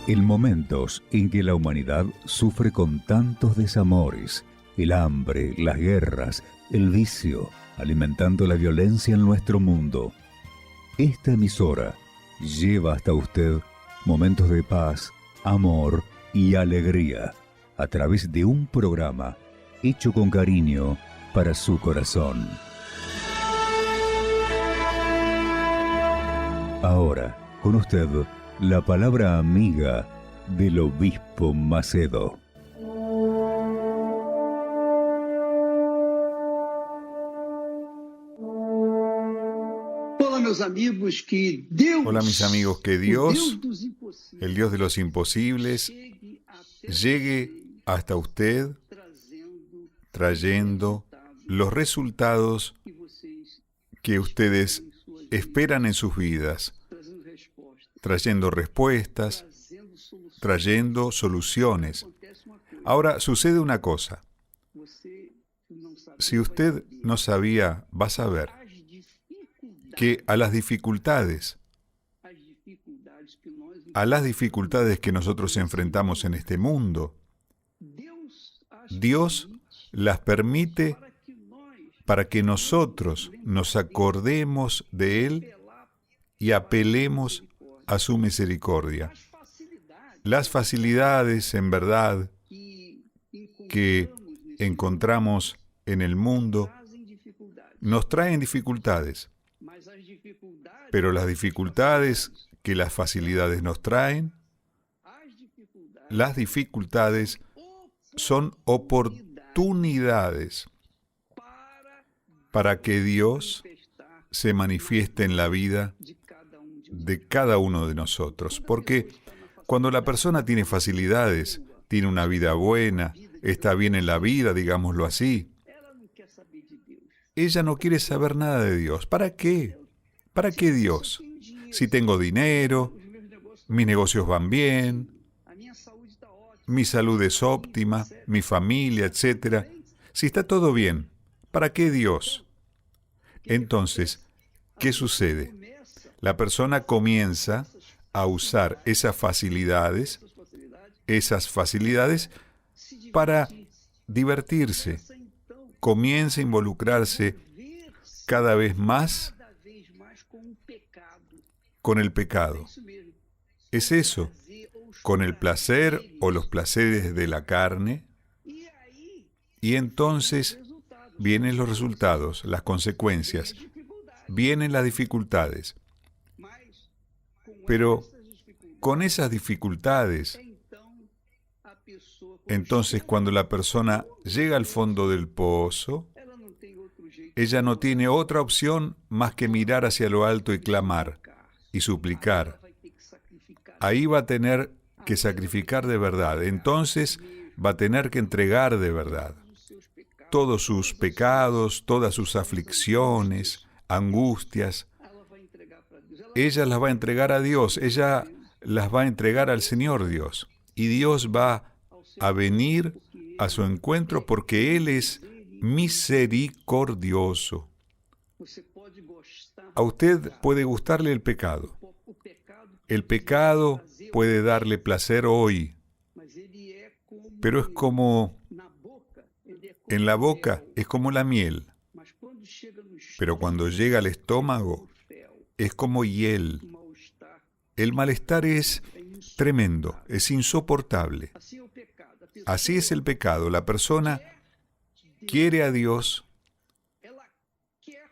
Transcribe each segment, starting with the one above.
En momentos en que la humanidad sufre con tantos desamores, el hambre, las guerras, el vicio, alimentando la violencia en nuestro mundo, esta emisora lleva hasta usted momentos de paz, amor y alegría a través de un programa hecho con cariño para su corazón. Ahora, con usted, la palabra amiga del obispo Macedo. Hola mis amigos, que Dios, el Dios de los imposibles, llegue hasta usted trayendo los resultados que ustedes esperan en sus vidas, trayendo respuestas, trayendo soluciones. Ahora sucede una cosa. Si usted no sabía, va a saber que a las dificultades que nosotros enfrentamos en este mundo, Dios las permite para que nosotros nos acordemos de Él y apelemos a su misericordia. Las facilidades, en verdad, que encontramos en el mundo nos traen dificultades, pero las dificultades que las facilidades nos traen, las dificultades son oportunidades para que Dios se manifieste en la vida de cada uno de nosotros. Porque cuando la persona tiene facilidades, tiene una vida buena, está bien en la vida, digámoslo así, ella no quiere saber nada de Dios. ¿Para qué? ¿Para qué Dios? Si tengo dinero, mis negocios van bien, mi salud es óptima, mi familia, etc. Si está todo bien, ¿para qué Dios? Entonces, ¿qué sucede? La persona comienza a usar esas facilidades para divertirse. Comienza a involucrarse cada vez más con el pecado. Es eso, con el placer o los placeres de la carne, y entonces vienen los resultados, las consecuencias, vienen las dificultades. Pero con esas dificultades, entonces cuando la persona llega al fondo del pozo, ella no tiene otra opción más que mirar hacia lo alto y clamar y suplicar. Ahí va a tener que sacrificar de verdad. Entonces va a tener que entregar de verdad todos sus pecados, todas sus aflicciones, angustias. Ella las va a entregar a Dios, ella las va a entregar al Señor Dios. Y Dios va a venir a su encuentro porque Él es misericordioso. A usted puede gustarle el pecado. El pecado puede darle placer hoy, pero es como en la boca, es como la miel. Pero cuando llega al estómago, es como hiel. El malestar es tremendo, es insoportable. Así es el pecado. La persona quiere a Dios.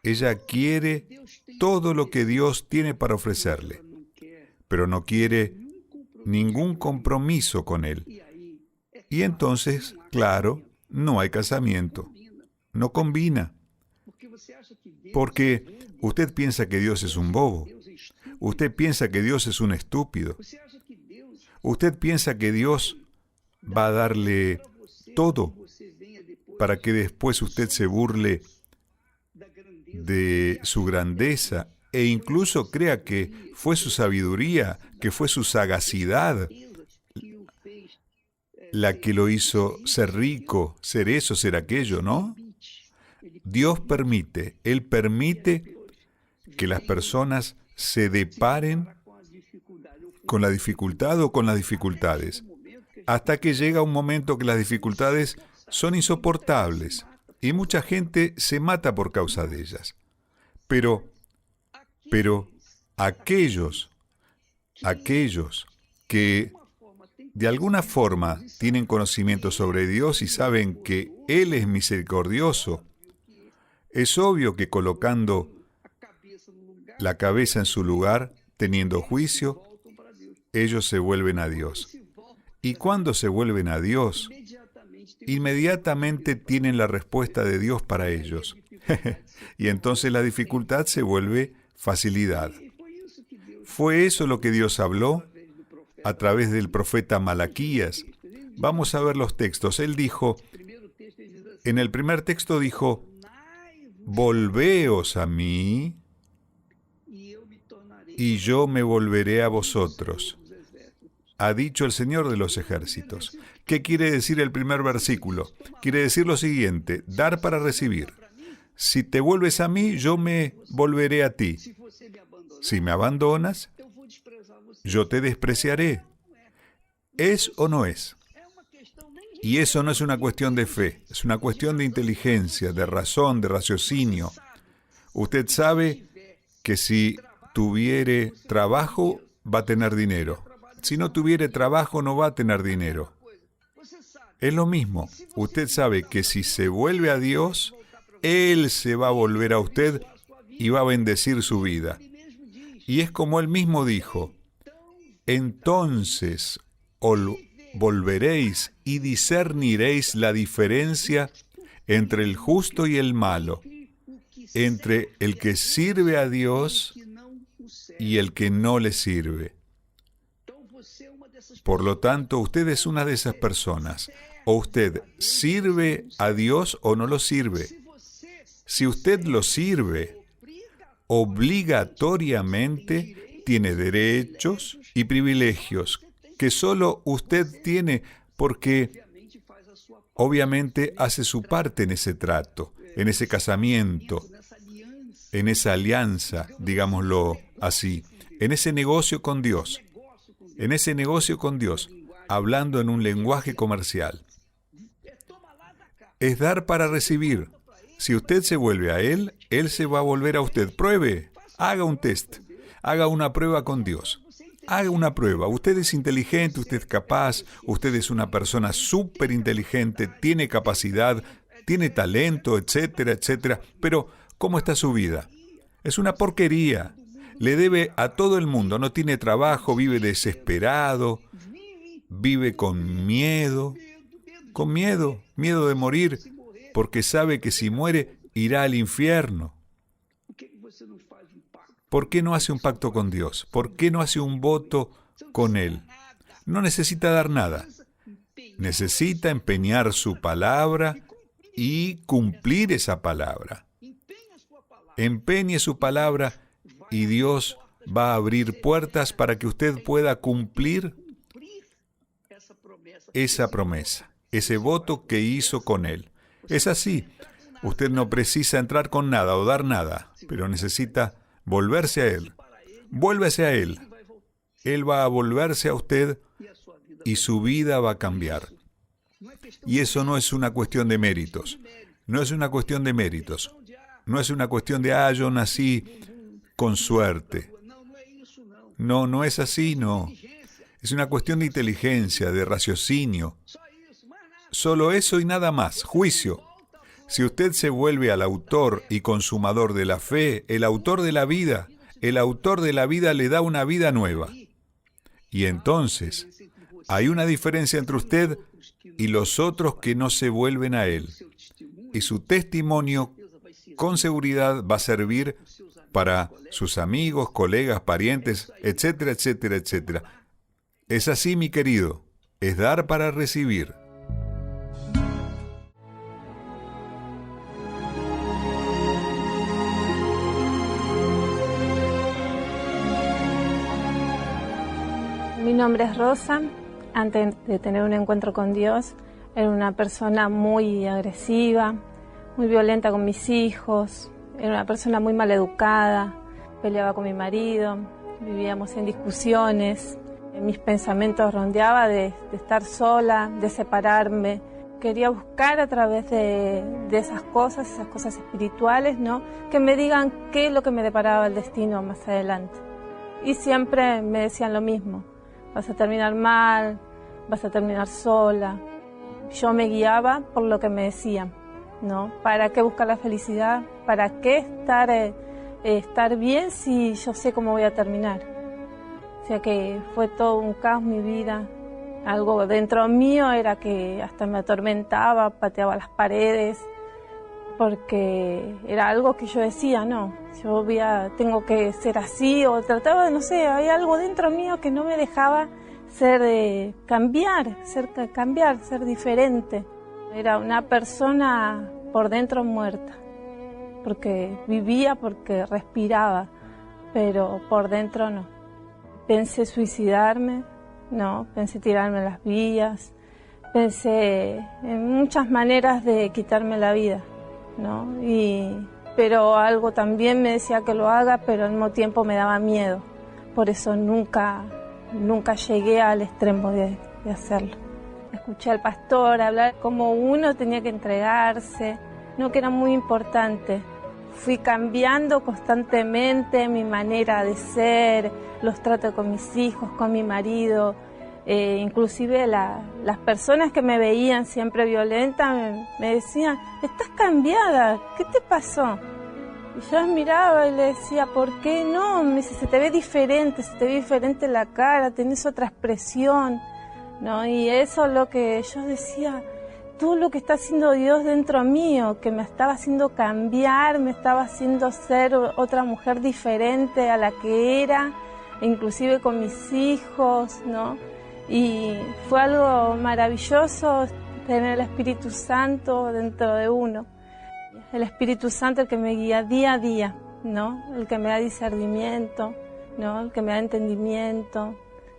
Ella quiere todo lo que Dios tiene para ofrecerle, pero no quiere ningún compromiso con Él. Y entonces, claro, no hay casamiento. No combina. Porque usted piensa que Dios es un bobo. Usted piensa que Dios es un estúpido. Usted piensa que Dios va a darle todo para que después usted se burle de su grandeza e incluso crea que fue su sabiduría, que fue su sagacidad la que lo hizo ser rico, ser eso, ser aquello, ¿no? Dios permite, Él permite que las personas se deparen con la dificultad o con las dificultades, hasta que llega un momento que las dificultades son insoportables y mucha gente se mata por causa de ellas. Pero aquellos que de alguna forma tienen conocimiento sobre Dios y saben que Él es misericordioso, es obvio que colocando la cabeza en su lugar, teniendo juicio, ellos se vuelven a Dios. Y cuando se vuelven a Dios, inmediatamente tienen la respuesta de Dios para ellos. Y entonces la dificultad se vuelve facilidad. ¿Fue eso lo que Dios habló a través del profeta Malaquías? Vamos a ver los textos. Él dijo, en el primer texto dijo, volveos a mí, y yo me volveré a vosotros, ha dicho el Señor de los ejércitos. ¿Qué quiere decir el primer versículo? Quiere decir lo siguiente, dar para recibir. Si te vuelves a mí, yo me volveré a ti. Si me abandonas, yo te despreciaré. ¿Es o no es? Y eso no es una cuestión de fe, es una cuestión de inteligencia, de razón, de raciocinio. Usted sabe que si tuviere trabajo, va a tener dinero. Si no tuviere trabajo, no va a tener dinero. Es lo mismo. Usted sabe que si se vuelve a Dios, Él se va a volver a usted y va a bendecir su vida. Y es como Él mismo dijo, entonces volveréis y discerniréis la diferencia entre el justo y el malo, entre el que sirve a Dios y el que no le sirve. Por lo tanto, usted es una de esas personas. O usted sirve a Dios o no lo sirve. Si usted lo sirve, obligatoriamente tiene derechos y privilegios que solo usted tiene porque obviamente hace su parte en ese trato, en ese casamiento, en esa alianza, digámoslo así, en ese negocio con Dios. En ese negocio con Dios, hablando en un lenguaje comercial. Es dar para recibir. Si usted se vuelve a Él, Él se va a volver a usted. Pruebe, haga un test, haga una prueba con Dios. Haga una prueba. Usted es inteligente, usted es capaz, usted es una persona súper inteligente, tiene capacidad, tiene talento, etcétera, etcétera. Pero, ¿cómo está su vida? Es una porquería. Le debe a todo el mundo, no tiene trabajo, vive desesperado, vive con miedo de morir, porque sabe que si muere irá al infierno. ¿Por qué no hace un pacto con Dios? ¿Por qué no hace un voto con Él? No necesita dar nada. Necesita empeñar su palabra y cumplir esa palabra. Empeñe su palabra y Dios va a abrir puertas para que usted pueda cumplir esa promesa, ese voto que hizo con Él. Es así. Usted no precisa entrar con nada o dar nada, pero necesita volverse a Él. Vuélvase a Él. Él va a volverse a usted y su vida va a cambiar. Y eso no es una cuestión de méritos. No es una cuestión de méritos. No es una cuestión de, yo nací con suerte. No es así, no. Es una cuestión de inteligencia, de raciocinio. Solo eso y nada más. Juicio. Si usted se vuelve al autor y consumador de la fe, el autor de la vida le da una vida nueva. Y entonces, hay una diferencia entre usted y los otros que no se vuelven a Él. Y su testimonio, con seguridad, va a servir para sus amigos, colegas, parientes, etcétera, etcétera, etcétera. Es así, mi querido. Es dar para recibir. Mi nombre es Rosa. Antes de tener un encuentro con Dios, era una persona muy agresiva, muy violenta con mis hijos, era una persona muy maleducada, peleaba con mi marido, vivíamos en discusiones. Mis pensamientos rondeaban de estar sola, de separarme. Quería buscar a través de esas cosas espirituales, ¿no? Que me digan qué es lo que me deparaba el destino más adelante. Y siempre me decían lo mismo: vas a terminar mal, vas a terminar sola. Yo me guiaba por lo que me decían, ¿no? ¿Para qué buscar la felicidad? ¿Para qué estar bien si yo sé cómo voy a terminar? O sea que fue todo un caos mi vida. Algo dentro mío era que hasta me atormentaba, pateaba las paredes, porque era algo que yo decía, no, yo tengo que ser así, o trataba de, no sé, hay algo dentro mío que no me dejaba cambiar, ser diferente. Era una persona por dentro muerta, porque vivía, porque respiraba, pero por dentro no. Pensé suicidarme, no, pensé tirarme las vías, pensé en muchas maneras de quitarme la vida, ¿no? Pero algo también me decía que lo haga, pero al mismo tiempo me daba miedo. Por eso nunca llegué al extremo de hacerlo. Escuché al pastor hablar cómo uno tenía que entregarse, no, que era muy importante. Fui cambiando constantemente mi manera de ser, los tratos con mis hijos, con mi marido. Inclusive las personas que me veían siempre violenta me decían: estás cambiada, ¿qué te pasó? Y yo miraba y le decía: ¿por qué no? Me dice: se te ve diferente la cara, tenés otra expresión, ¿no? Y eso es lo que yo decía, todo lo que está haciendo Dios dentro mío, que me estaba haciendo cambiar, me estaba haciendo ser otra mujer diferente a la que era, inclusive con mis hijos, ¿no? Y fue algo maravilloso tener el Espíritu Santo dentro de uno. El Espíritu Santo, el que me guía día a día, ¿no? El que me da discernimiento, ¿no? El que me da entendimiento,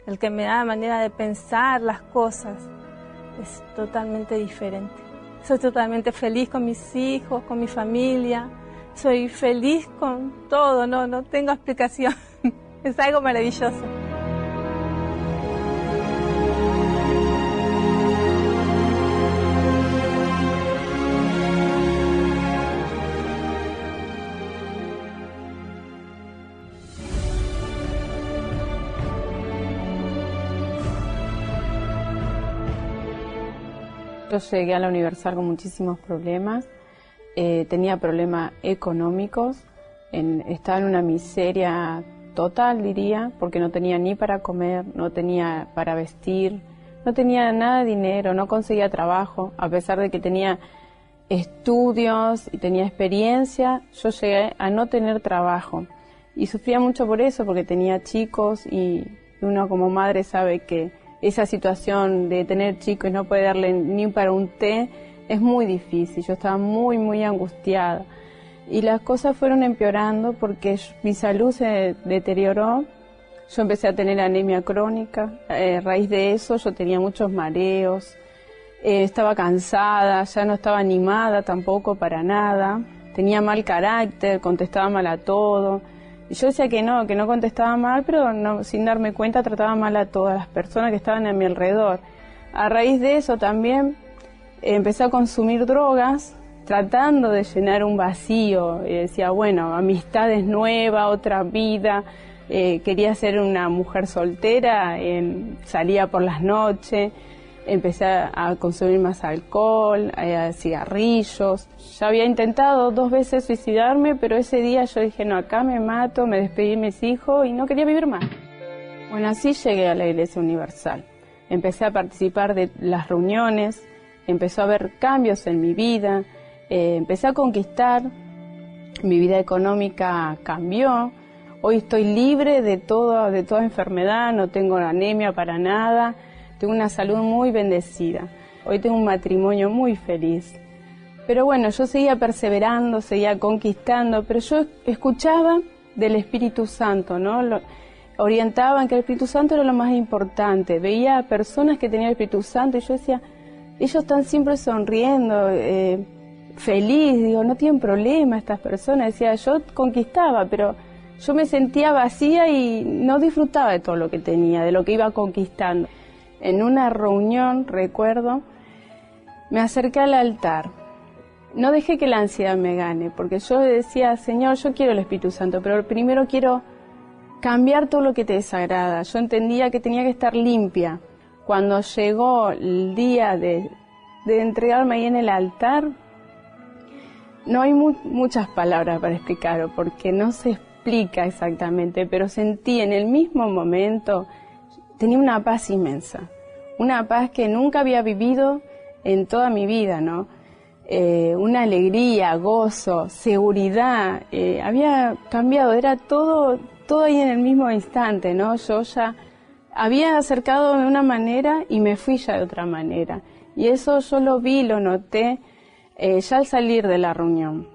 el que me da manera de pensar las cosas. Es totalmente diferente. Soy totalmente feliz con mis hijos, con mi familia. Soy feliz con todo, no tengo explicación. Es algo maravilloso. Yo llegué a la Universal con muchísimos problemas, tenía problemas económicos, estaba en una miseria total, diría, porque no tenía ni para comer, no tenía para vestir, no tenía nada de dinero, no conseguía trabajo, a pesar de que tenía estudios y tenía experiencia, yo llegué a no tener trabajo y sufría mucho por eso, porque tenía chicos y uno como madre sabe que esa situación de tener chicos y no poder darle ni para un té es muy difícil. Yo estaba muy angustiada y las cosas fueron empeorando porque mi salud se deterioró. Yo empecé a tener anemia crónica, a raíz de eso yo tenía muchos mareos, estaba cansada, ya no estaba animada tampoco para nada, tenía mal carácter, contestaba mal a todo. Y yo decía que no contestaba mal, pero no, sin darme cuenta trataba mal a todas las personas que estaban a mi alrededor. A raíz de eso también empecé a consumir drogas, tratando de llenar un vacío. Y decía, bueno, amistades nuevas, otra vida. Quería ser una mujer soltera, salía por las noches. Empecé a consumir más alcohol, cigarrillos. Ya había intentado 2 veces suicidarme, pero ese día yo dije, no, acá me mato, me despedí de mis hijos y no quería vivir más. Bueno, así llegué a la Iglesia Universal. Empecé a participar de las reuniones, empezó a haber cambios en mi vida, empecé a conquistar, mi vida económica cambió. Hoy estoy libre de toda enfermedad, no tengo anemia para nada. Tengo una salud muy bendecida. Hoy tengo un matrimonio muy feliz. Pero bueno, yo seguía perseverando, seguía conquistando, pero yo escuchaba del Espíritu Santo, ¿no? Orientaban que el Espíritu Santo era lo más importante. Veía a personas que tenían el Espíritu Santo y yo decía, ellos están siempre sonriendo, feliz, digo, no tienen problema estas personas. Decía, yo conquistaba, pero yo me sentía vacía y no disfrutaba de todo lo que tenía, de lo que iba conquistando. En una reunión, recuerdo, me acerqué al altar. No dejé que la ansiedad me gane, porque yo decía, Señor, yo quiero el Espíritu Santo, pero primero quiero cambiar todo lo que te desagrada. Yo entendía que tenía que estar limpia. Cuando llegó el día de entregarme ahí en el altar, no hay muchas palabras para explicarlo, porque no se explica exactamente, pero sentí en el mismo momento, tenía una paz inmensa, una paz que nunca había vivido en toda mi vida, ¿no? Una alegría, gozo, seguridad, había cambiado, era todo ahí en el mismo instante, ¿no? Yo ya había acercado de una manera y me fui ya de otra manera. Y eso yo lo vi, lo noté ya al salir de la reunión.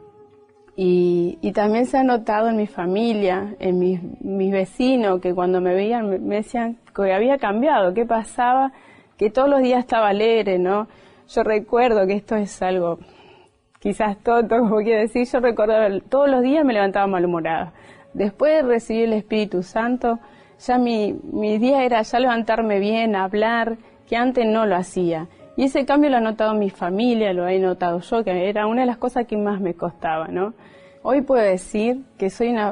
Y también se ha notado en mi familia, en mis vecinos, que cuando me veían me decían que había cambiado, qué pasaba, que todos los días estaba alegre, ¿no? Yo recuerdo que esto es algo, quizás tonto, como quiero decir, yo recuerdo todos los días me levantaba malhumorada. Después de recibir el Espíritu Santo, ya mi día era ya levantarme bien, hablar, que antes no lo hacía. Y ese cambio lo ha notado mi familia, lo he notado yo, que era una de las cosas que más me costaba, ¿no? Hoy puedo decir que soy una